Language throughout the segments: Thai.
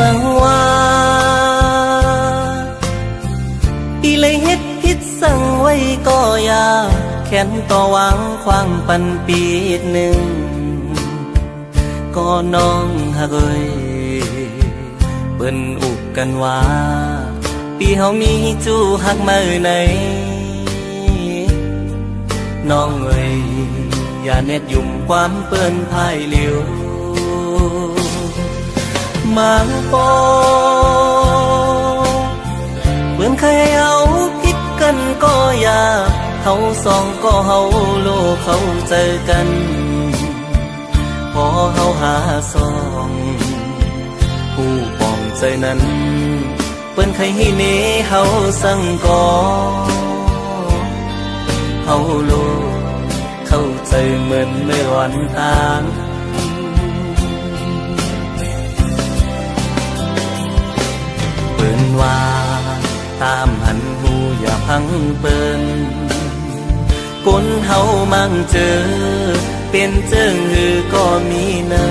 สังว่าอีเลยเฮ็ดผิดสั่งไว้ก็อย่าแค้นต่อหวังความปันปีหนึ่งก็น้องหักเอ้ยเปิ้นอุกกันว่าปีเฮามีจู้หักมือไหนน้องเอ้ยอย่าเน็ดยุ่มความเปิ้นพายเหลียวมังปอเปิ้นเคยเอาผิดกันก็อย่าเฮาสองก็เฮาโลกเขาเจอกันพอเฮาหาสองผู้ปองใจนั้นเปิ้นเคยให้เนเฮาสั่งก่อเฮาโลกเข้าใจเหมือนไม่หวันต่างเปิ้นว่าตามหันหูอย่าพังเปิ้นคนเฮามั่งเจอเป็นเจิงหือก็มีน้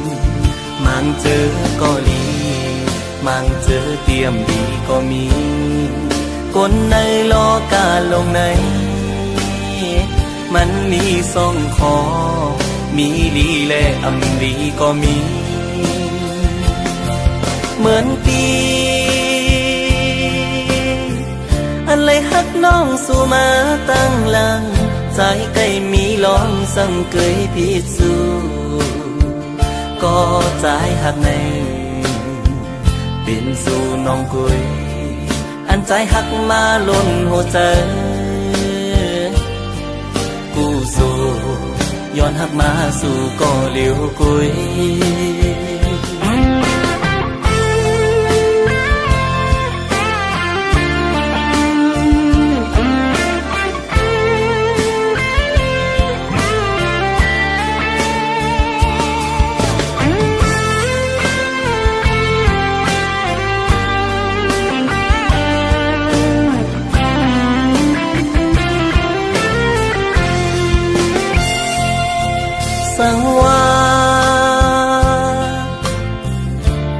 ำมั่งเจอก็ลีมั่งเจอเตรียมดีก็มีคนในโลกาลงในมันมีสองคอมีลีและอำลีก็มีเหมือนปีอันเลยฮักน้องสู่มาตั้งหลังใจใกล้มีลองสั่งเกยพิสูก็ใจหักในเป็นสู่น้องกุยอันใจหักมาล้นหัวใจกูสู่ย้อนหักมาสู่ก็เหลียวกุยสังว่า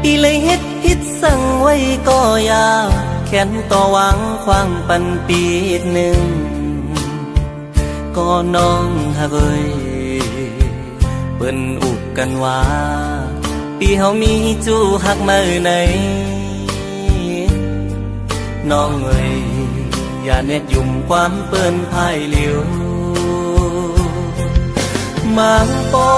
อีเลยเฮ็ดผิดสั่งไว้ก็อย่าแค้นต่อหวังความปันปีหนึ่งก็น้องหักเอ้ยเปิ้นอุกกันว่าปีเฮามีจู้หักมือไหนน้องเอ้ยอย่าเน็ดยุ่มความเปิ้นพายเหลียวมังปอ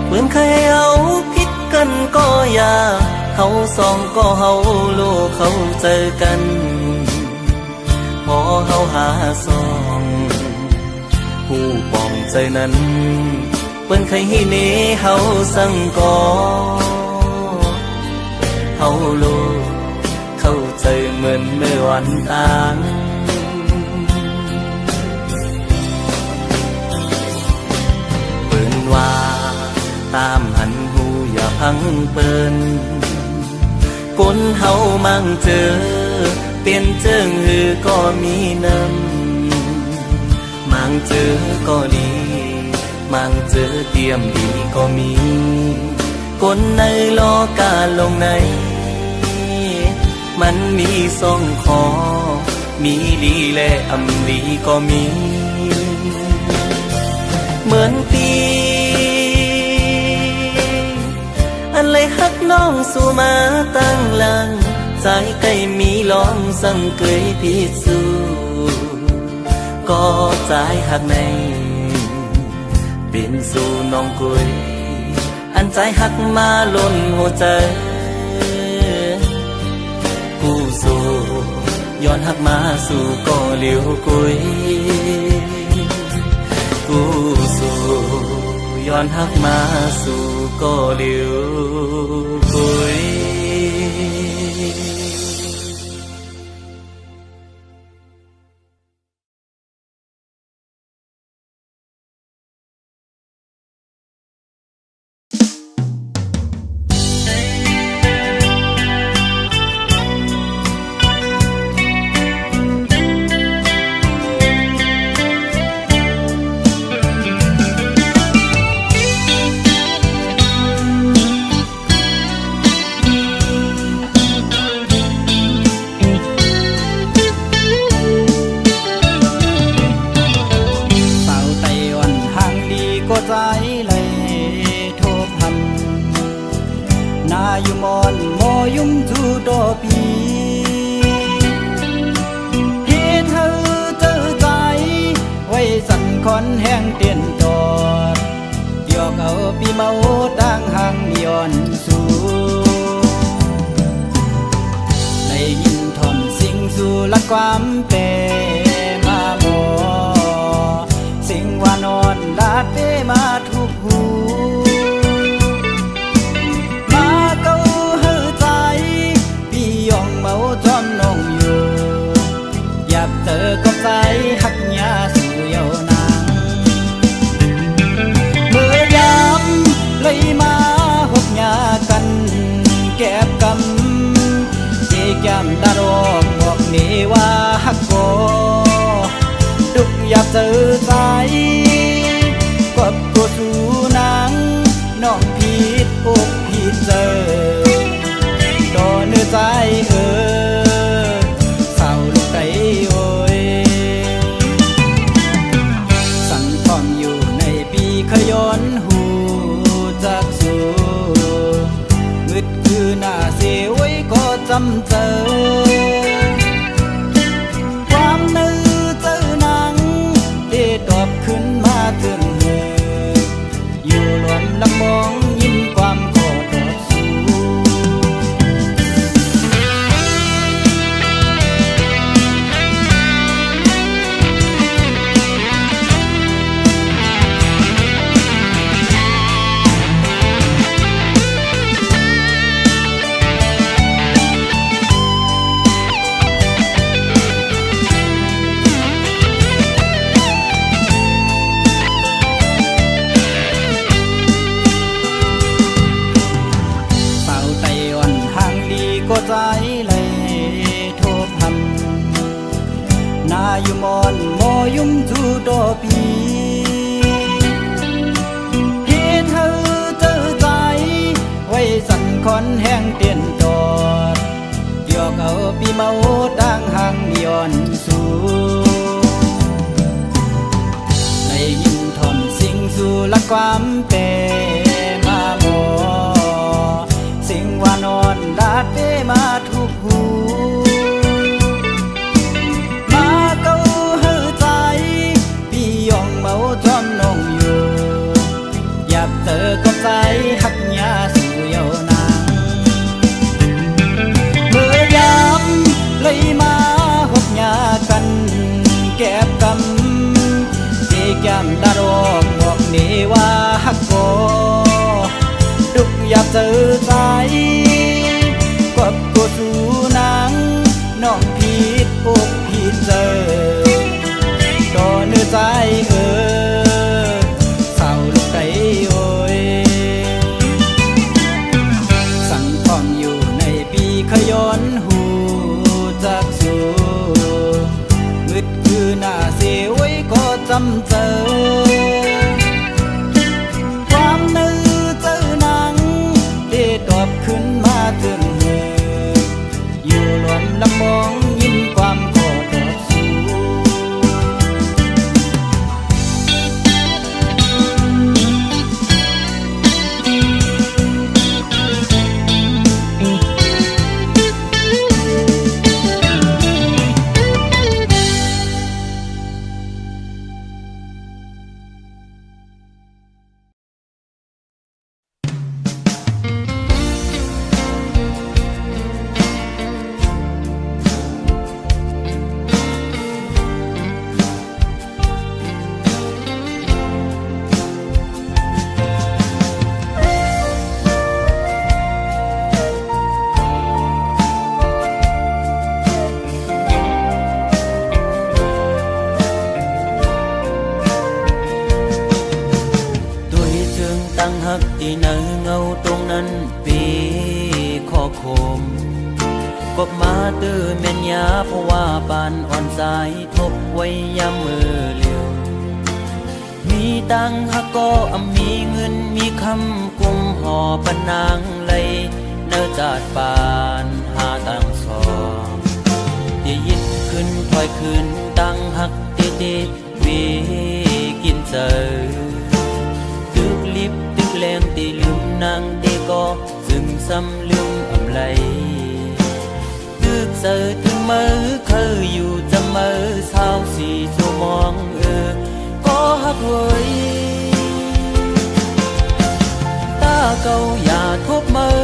เปิ้นเคยเอาผิดกันก็อย่าเฮาสองก็เฮาโลกเขาเจอกันพอเฮาหาสองผู้ปองใจนั้นเปิ้นเคยให้เนเฮาสั่งก่อเฮาโลกเข้าใจเหมือนเมื่อวันต่างว่าตามหันหูอย่าพังเปิ้นคนเฮามั่งเจอเป็นเจิงหือก็มีน้ำมั่งเจอก็ดีมั่งเจอเตรียมดีก็มีคนในโลกาลงในมันมีสองคอมีลีและอำลีก็มีเหมือนปีอันเลยฮักน้องสู่มาตั้งหลังใจใกล้มีลองสั่งเกยพิสูก็ใจหักในเป็นสู่น้องกุยอันใจหักมาล้นหัวใจกูสู่ย้อนหักมาสู่ก็เหลียวกุยกูสู่ย้อนหักมาสู่ก็เหลียวกุย เ อยู่มอนมอยุ่มจูดอปีเฮ็ดเธอเจอใจไว้สั่นคอนแห้งเตียนตอดยอกเอาปีเมาดังห่างย้อนสู่ได้ยินทอมสิ่งสู่ลักความเปมาบอสิ่งว่านอนลาดเปมาทุกหูมาเก้าเฮือใจพี่ยองเมาจอมน้องอยู่อยากเจอกับใจหักยาสู่เยาวนางเมื่อยามเลยมาหกยากันแก็บกำเจยามดารองบอกเมว่าหักก็ดุกอยากเจอใจกบกูสู่นางน้องผิดอกผิดเจอต่อเนื้อใจเศร้าลูกไก่โอยสั่งพร้อมอยู่ในปีขย้อนหูจากสู่มืดคือหน้าเสียไว้ก็จำเจอความนึกเจอหนังได้ตอบขึ้นมาถึงอยู่หลวมลำมองยิ้มความขอตอบสู่ก็ใจเลยโทบหันนาอยู่มอนมอยุ่มจูดอปีเฮ็ดเธอเจอใจไว้สั่นคอนแห้งเตียนตอดยอกเอาปีเมาดังห่างย้อนสู่ได้ยินทอมสิ่งสู่ลักความเปมาบอสิ่งว่านอนลาดเปมาทุกหูมาเก้าเฮือใจพี่ยองเมาจอมน้องอยู่อยากเจอกับใจหักยาสู่เยาวนางเมื่อยามเลยมาหกยากันแก็บกำเจยามดารองบอกเมว่าหักก็ดุกอยากเจอใจกบกูสู่นางน้องผิดอกผิดเจอต่อเนื้อใจเศร้าลูกไก่โอยสั่งพร้อมอยู่ในปีขย้อนหูจากสู่มืดคือหน้าเสียไว้ก็จำเจอความนึกเจอหนังได้ตอบขึ้นมาถึงอยู่หลวมลำมองยิ้มความขอตอบสู่หักที่ไหนเงาตรงนั้นปีขอคมกบมาตื้อแม่นยาเพราะว่าปานอ่อนสายทบไว้ยามมือเลี้ยวมีตังหักก็มีเงินมีคำกุมห่อปนางเลยเนื้อจาดปานหาตังสองที่ยิดขึ้นถอยขึ้นตังหักเตวีกินเจอตึกลิบตึกแรงตีลืมนางเดก็ซึ่ง ซ้ำลืมอำไลตึกเสือถึงมือเคยอยู่จะมือเศร้าสีจูมองก็ฮักไว้ตาเก่าอย่าทบมือ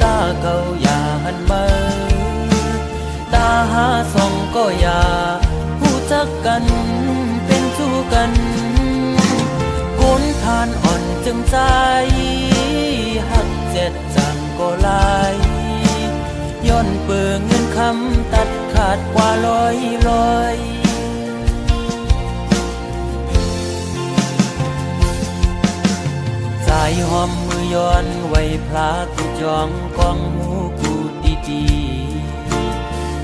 ตาเก่าอย่าหันมือตาหาส่องก็อย่าผู้จักกันเป็นสู้กันคนทานอ่อนจึงใจหักเจ็ดจังก็ลายย้อนเปื่อเงินคำตัดขาดกว่าลอยสายหอมมือย้อนไว้พลากูจองกองหูกูดี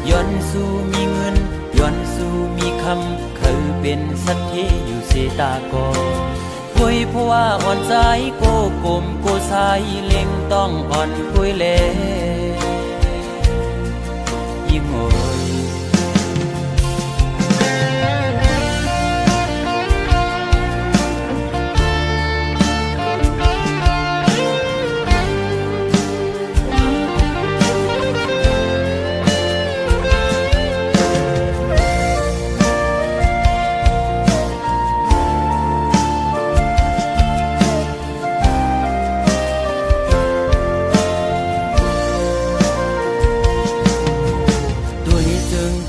ย้อนสู้มีเงินย้อนสู้มีคำเคยเป็นสักทีอยู่เสตากอคุยเพราะว่าอ่อนใจโกกลมโกสายเล็งต้องอ่อนคุยเล่ยิ่งโอย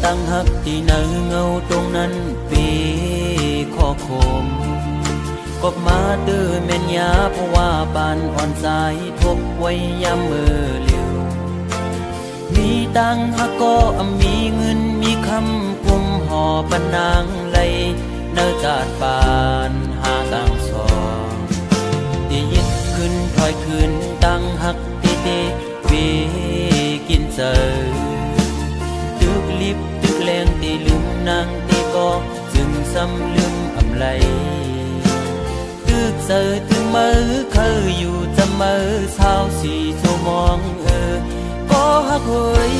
ตั้งหักที่เนื้อเงาตรงนั้นปีข้อคมกบมาเดือแม่นยาเพราะว่าปานอ่อนสายทบไว้ยามมือเลี้ยวมีตังหักก็มีเงินมีคำกุมห่อปนางไหลเนื้อจาดปานหาตังสองที่ยึดขึ้นถอยขึ้นตั้งหักที่เตวีกินเจอตึกลิบตึกแรงตีลืมนางตีก็จึงซ้ำลืมอำไลตึกเสือถึงมือเคยอยู่จะมือเศร้าสีชั่วมองก็ฮักเฮ้ย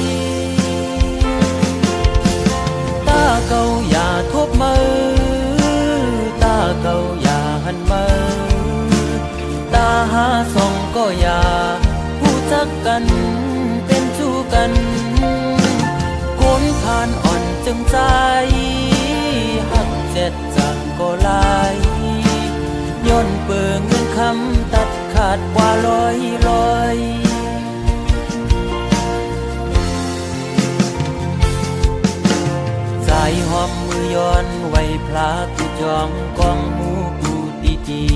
ตาเก่าอย่าทบมือตาเก่าอย่าหันมือตาหาส่องก็อย่าผู้จักกันเป็นชู้กันคนทานอ่อนจึงใจหักเจ็ดจังก็ลายย้อนเปื่อเงินคำตัดขาดกว่าลอยสายหอมมือย้อนไว้พลากูจองกองหูกูดี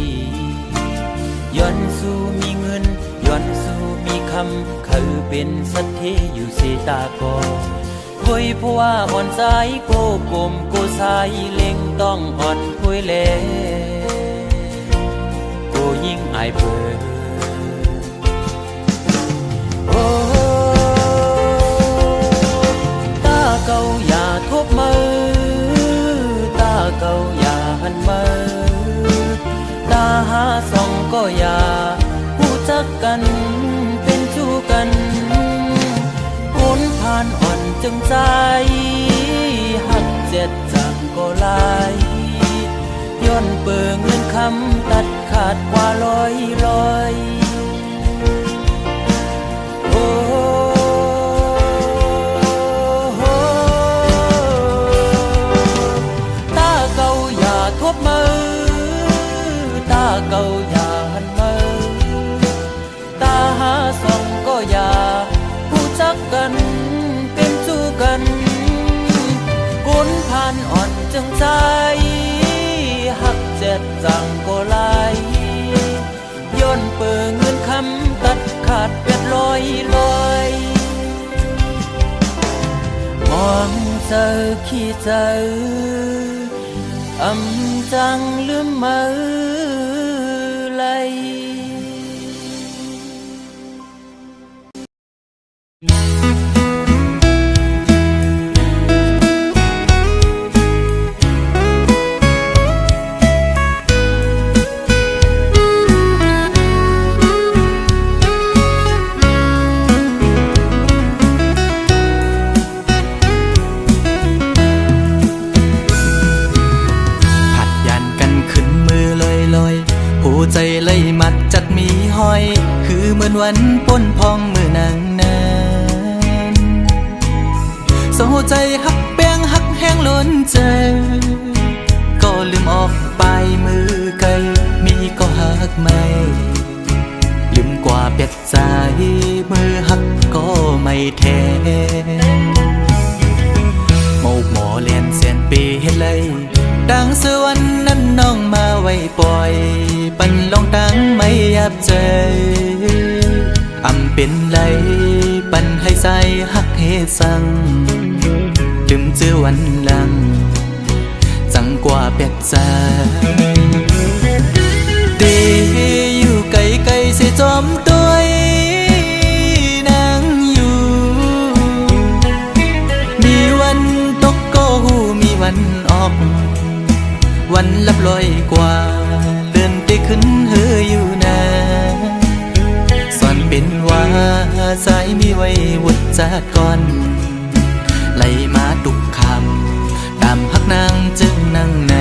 ย้อนสู้มีเงินย้อนสู้มีคำเคยเป็นสักทีอยู่เสตากอคุยเพราะว่าอ่อนใจโกกลมโกสายเล็งต้องอ่อนคุยเล่โกยิ่งอายเปิดโอ้ตาเก่าอย่าทบมือตาเก่าอย่าหันมือตาหาส่องก็อย่าผู้จักกันเป็นชู้กันคนผ่านอ่อนจึงใจหักเจ็ดจังก็ลายย้อนเปื่อเงินคำตัดขาดกว่าลอยโอ้ตาเก่าอย่าทบมือตาเก่าอย่าหันมือตาหาส่องก็อย่าผู้จักกันเป็นสู้กันคนผ่านอ่อนจึงใจหักเจ็ดจังก็ลายย้อนเปื่อเงินคำตัดขาดเป็ดลอยมองเจอขี้เจอจังลืมมือไหล ล มือนวันป้นพองมือนางนั้นเศร้าใจหักแป้งหักแห้งล้นใจก็ลืมออกไปมือไกลมีก็หักไม่ลืมกว่าเปียกใจมือหักก็ไม่แทนโมกหมอเลียนเสียนปีเฮ็ดเลยดังสวรรค์นั้นน้องมาไว้ปล่อยปันลองตั้งไม่ยับใจอำเป็นไรปันให้ใจหักเฮสังลืมเจอวันหลังจังกว่าเปียกใจดีอยู่ไกลไกลสิจอมตัวนางอยู่มีวันตกก็หูมีวันออกวันลับลอยกว่าเลื่อนไปขึ้นเฮออยู่นะสอนเป็นว่าสายมีไว้วุดจากก่อนไหลมาทุกคำตามพักนางจึงนั่งใน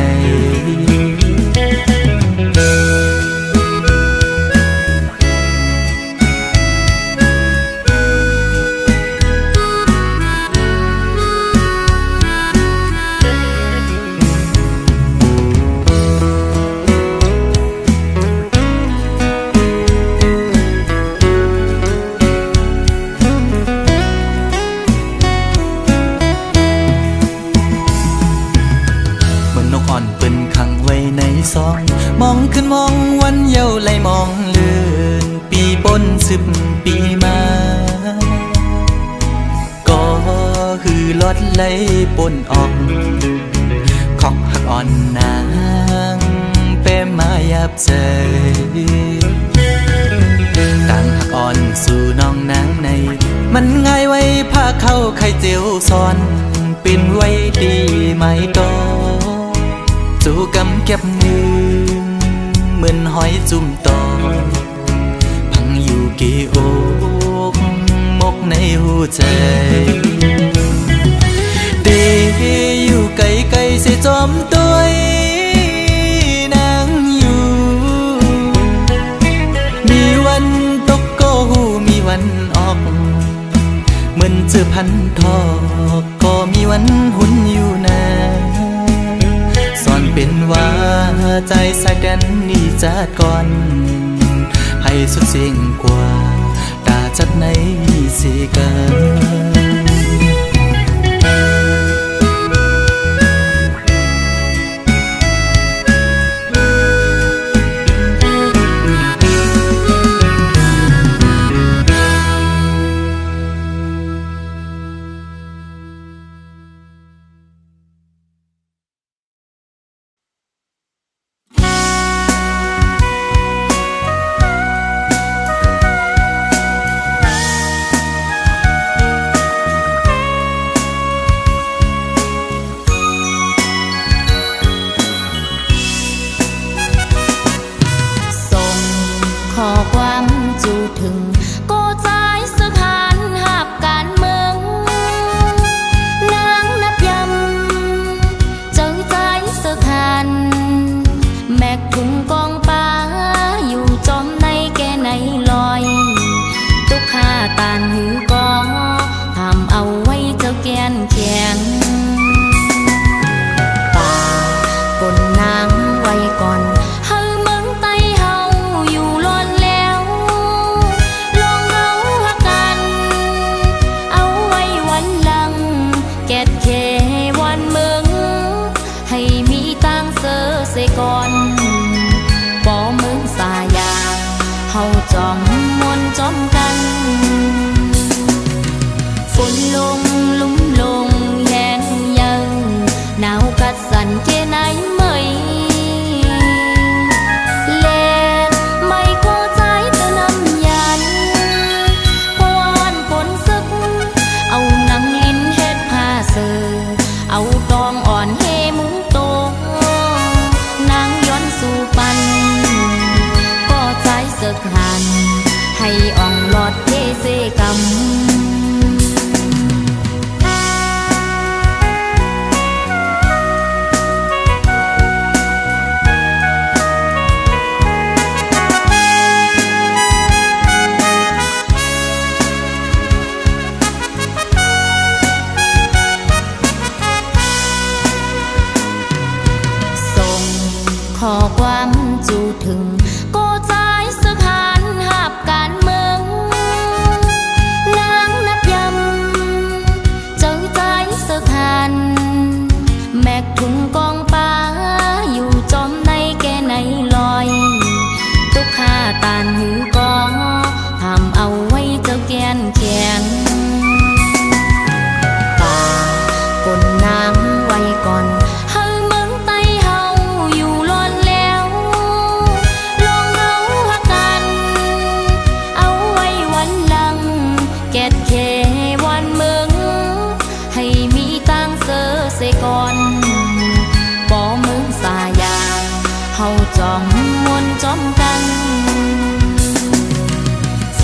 มองขึ้นมองวันเยาว์ไหลมองเลื่อนปีปน10 ปีมาก็คือลดไหลปนออกขอกหักอ่อนนางเป้มายับใจต่างหักอ่อนสู่น้องนางในมันง่ายไว้ผ้าเข้าไข่เจียวซ้อนเป็นไว้ดีไหมตอจูกำเก็บมือเหมือนหอยจุ่มตอพังอยู่กี่อกมกในหัวใจดีอยู่ไกลไกลเสียจอมตัวนางอยู่มีวันตกก็หูมีวันออกเหมือนเจอพันทอกก็มีวันหุ่นอยู่นะเป็นว่าใจสายกันนี่จัดก่อนให้สุดเสียงกว่าตาจัดในสิกัน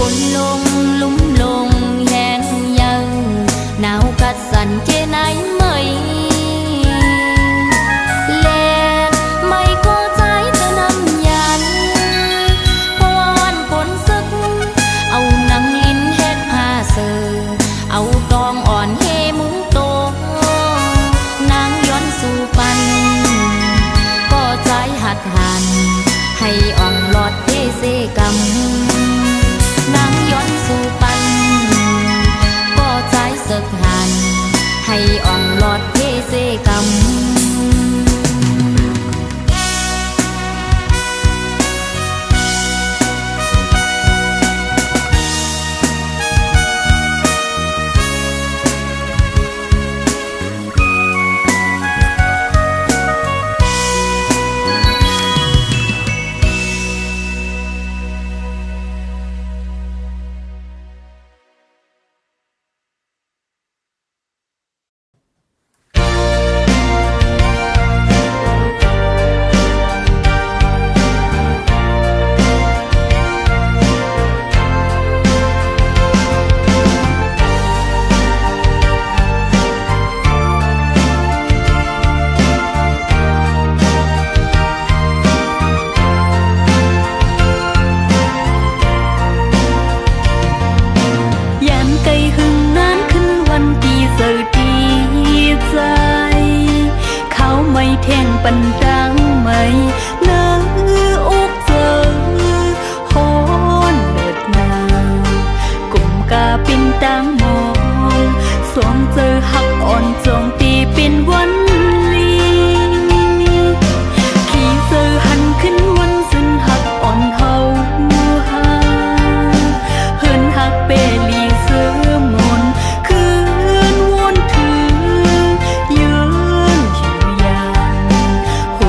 ฝนลงลุ่มลงแห้งยังหนาวกัดสั่นแค่ไหนไม่แลไม่ก็ใจเธอนำยันเพราะว่าวันฝนซึกเอาหนังลิ้นเฮ็ดผ้าเสือเอาตองอ่อนเฮมุงโตนางย้อนสู่ปันก็ใจหักหันให้อ่องหลอดเทเสกำนางย้อนสู่ปันก็ใจเสกหันให้อ่องหลอดเทเสกำปันดังไม่เนื้ออุกเจอฮอนเลิดนากุมกาปินตังมองสวงเจอหักอ่อนจงตีเป็นวันลีขี่เจอหันขึ้นวันซึ่งหักอ่อนเฮาหาเฮินหักเปลีเสือมนคืนวนถือยืนหิวยานหู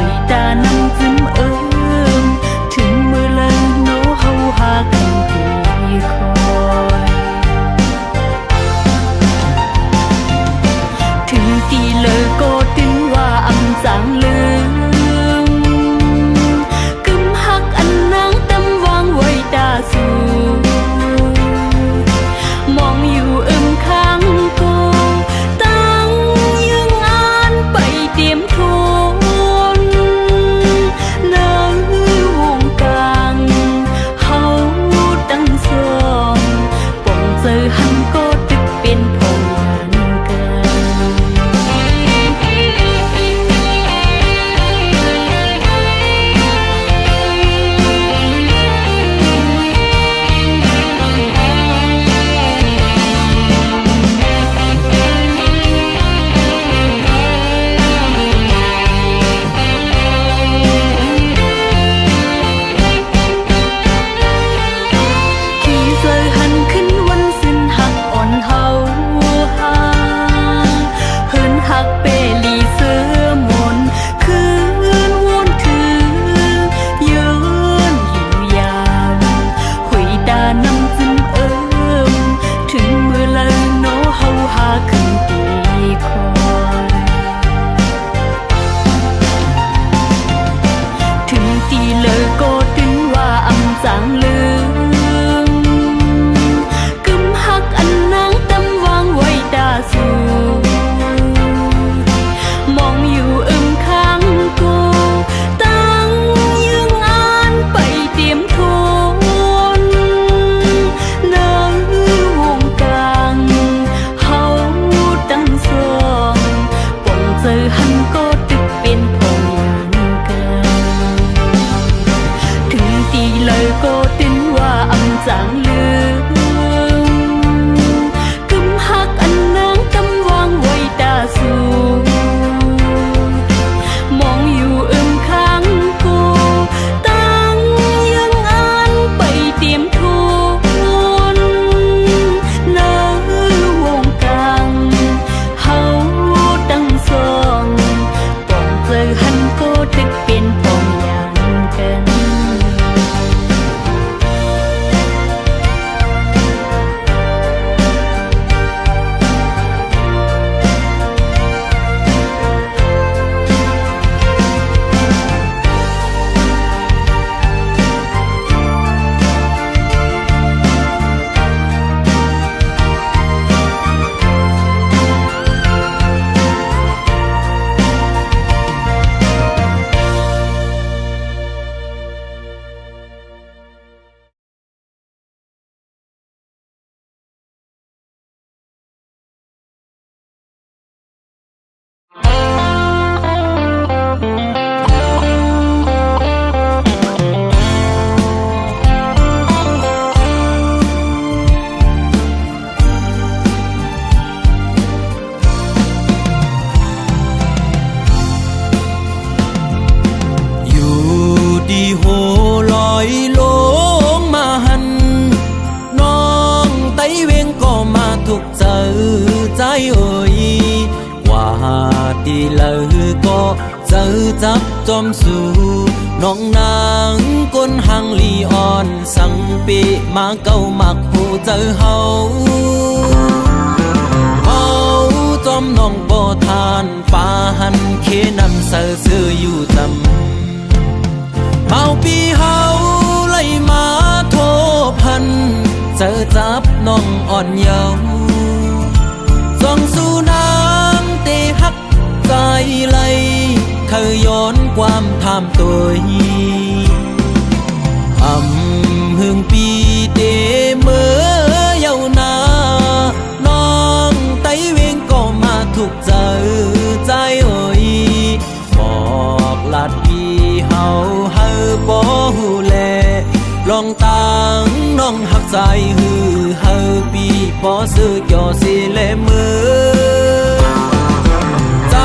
เจอจับจอมสู่น้องนางก้นหังลีอ่อนสังปีมาเก้ามักหูเจอเฮาจอมน้องบ่ทานป่าหันเคนำเสือซื้ออยู่จำเมาปีเฮาไล่มาโทพันเจอจับน้องอ่อนเยาว์ส่องสู่นางเตหักใจไหลเคยย้อนความทำตัวหึงปีเตเมื่อเยาวนานองไตเวงก็มาถูกใจใจเอ่ยบอกลาดพี่เฮาเฮาบ่ฮู้แลลองตังน้องหักใจฮือเฮาปีบ่ซื้อจ่อสิแลมือใจ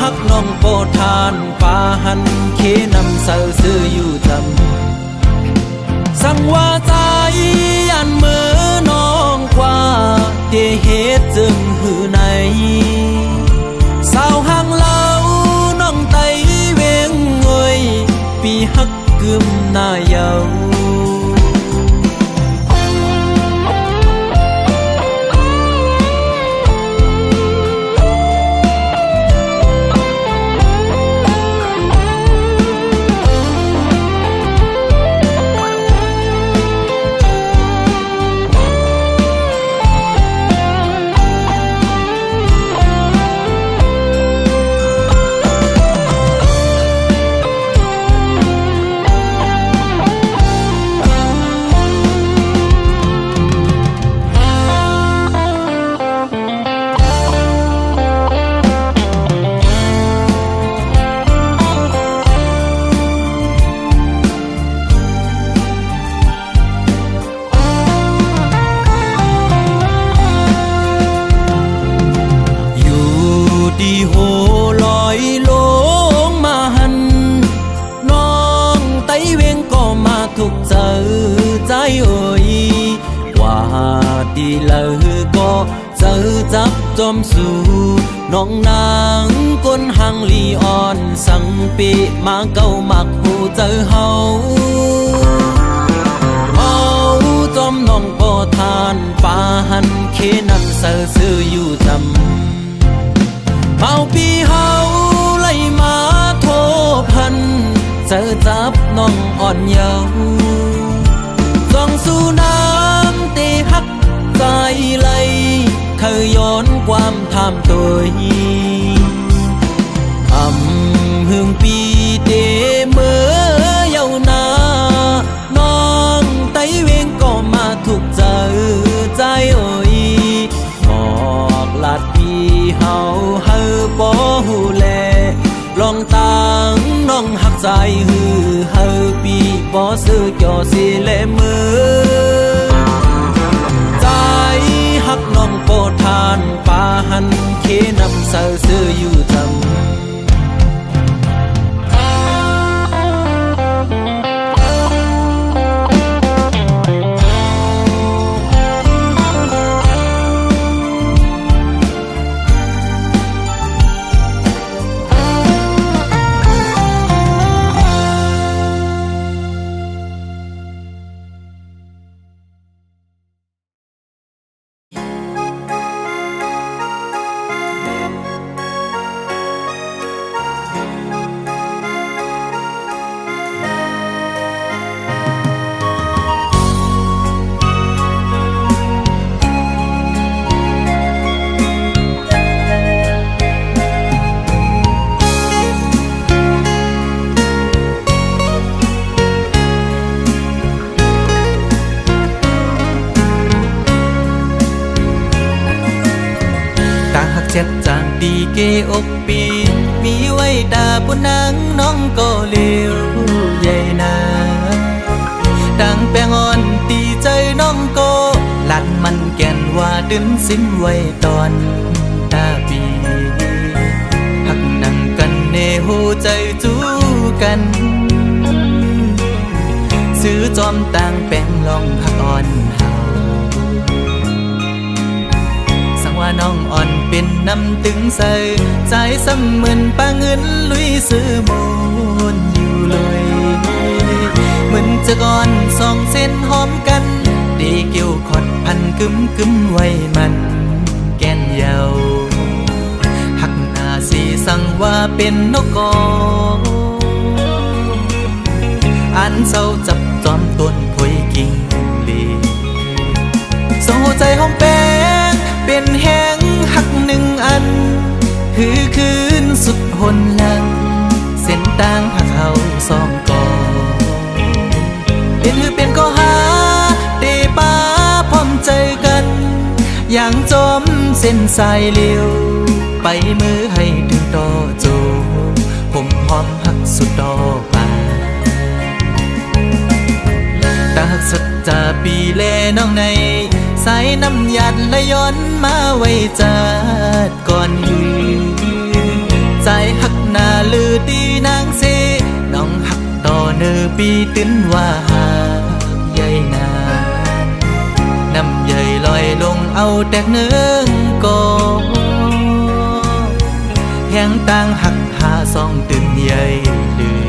หักน้องโปทานป่าหันเคนำเสือซื้ออยู่จำสั่งว่าใจอันเมื่อน้องกว่าเดเหตุจึงหือในสาวห่างเล่าน้องไตเวงเอ่ยปีหักกึมหน้าเยาดีโหลอยลงมาหันน้องไตเวงก็มาถูกเจอใจเอ่ยว่าดีเลยก็เจอจับจอมสู่น้องนางก้นหังลีอ่อนสังปีมาเก้ามักหูเจอเฮาจอมน้องบ่ทานป่าหันเคนำเสือซื้ออยู่จำเมาปีเฮาไล่มาโทพันเจอจับน้องอ่อนเยาว์ส่องสู่น้ำเตหักใจไหลเคยย้อนความทำตัวหึงปีเตเมื่อเยาวนานองไตเวงก็มาถูกเจอใจเอ่ยบอกลาดพี่เฮาเฮาบ่ฮู้แลลองตังน้องหักใจฮือเฮาปีบ่ซื้อจ่อสิแลมือใจหักน้องโปทานป่าหันเคนำเสือซื้ออยู่จำเจ็ดจากดีเกอกปีมีไว้ตาปุนังน้องก็เลี้ยวใหญ่นาดังแปงอ่อนตีใจน้องก็หลัดมันแก่นว่าดึนสิ้นไว้ตอนตาปีหักนั่งกันเนหูใจจู้กันซื้อจอมต่างแปงลองหักอ่อนว่าน้องอ่อนเป็น เป็นน้ำตึงใส่ใจซ้ำเหมือนปาเงินลุยซื้อมนอยู่เลยเหมือนจะก่อนสองเส้นหอมกันดีเกี่ยวขอดพันกึมกึมไว้มันแก่นเยาหักหน้าสีสั่งว่าเป็นนกกออันเศร้าจับจอมต้นพวยกิ่งลีสองหัวใจหอมแป้งเป็นแห้งหักหนึ่งอันคือคืนสุดหนหลังเส้นต่างหักเขาสองกอเป็นก็หาเตป้าพร้อมใจกันอย่างจมเส้นสายเลี้ยวไปมือให้ถึงต่อโจผมหอมหักสุดดอกป่าตาหักสุดจะปีแลน้องในสายน้ำหยัดและย้อนมาไว้จัดก่อนหือใจหักหน้าลือดีนางเสน้องหักต่อเนอปีตื้นว่าหากใหญ่นาน้ำใหญ่ลอยลงเอาแตกเนื้องกอแห้งต่างหักหาสองตึงใหญ่ลือ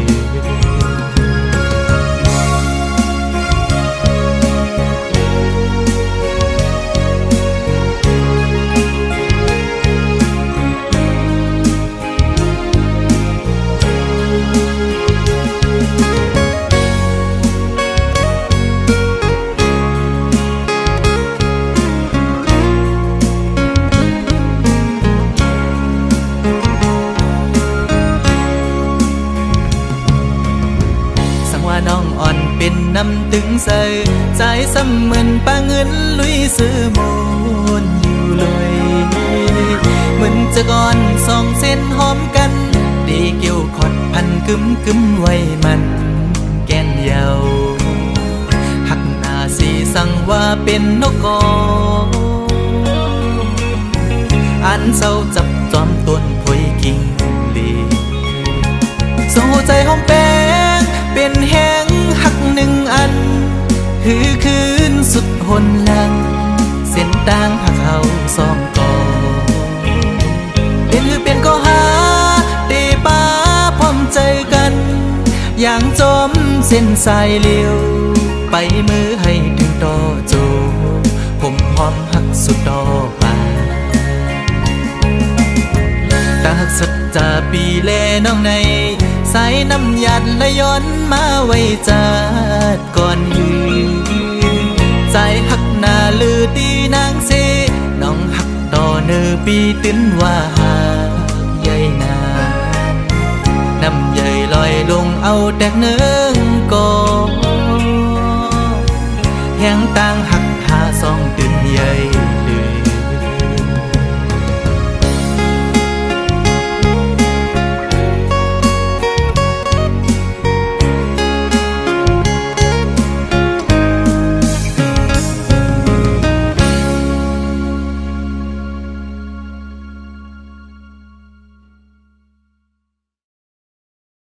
น้องอ่อนเป็นน้ำตึงใส่ใจซ้ำเหมือนปาเงินลุยซื้อมนอยู่เลยเหมือนจะก่อนสองเส้นหอมกันดีเกี่ยวขอดพันกึมกึมไว้มันแก่นเยาหักหน้าสีสั่งว่าเป็นนกกออันเศร้าจับจอมต้นพวยกิ่งลีสองหัวใจหอมแป้งเป็นแห้งหักหนึ่งอันคือคืนสุดหนหลังเส้นต่างหักเขาสองกอเป็นก็หาเตป้าพร้อมใจกันอย่างจมเส้นสายเลี้ยวไปมือให้ถึงต่อโจผมหอมหักสุดดอกป่าตาหักสุดจะปีแลน้องในสายน้ำหยัดและย้อนมาไว้จัดก่อนหือใจหักหน้าลือดีนางเสน้องหักต่อเนอปีตื้นว่าหากใหญ่นาน้ำใหญ่ลอยลงเอาแตกเนื้อ